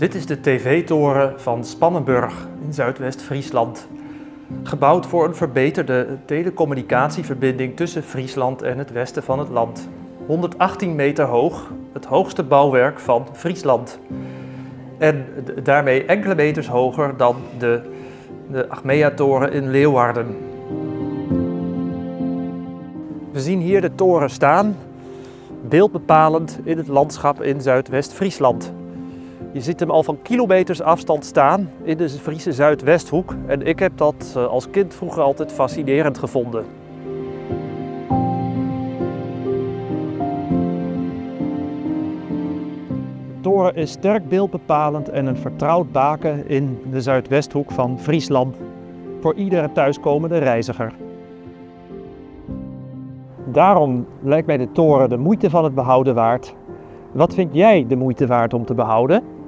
Dit is de tv-toren van Spannenburg in Zuidwest-Friesland. Gebouwd voor een verbeterde telecommunicatieverbinding tussen Friesland en het westen van het land. 118 meter hoog, het hoogste bouwwerk van Friesland. En daarmee enkele meters hoger dan de Achmea-toren in Leeuwarden. We zien hier de toren staan, beeldbepalend in het landschap in Zuidwest-Friesland. Je ziet hem al van kilometers afstand staan in de Friese Zuidwesthoek en ik heb dat als kind vroeger altijd fascinerend gevonden. De toren is sterk beeldbepalend en een vertrouwd baken in de Zuidwesthoek van Friesland voor iedere thuiskomende reiziger. Daarom lijkt mij de toren de moeite van het behouden waard. Wat vind jij de moeite waard om te behouden?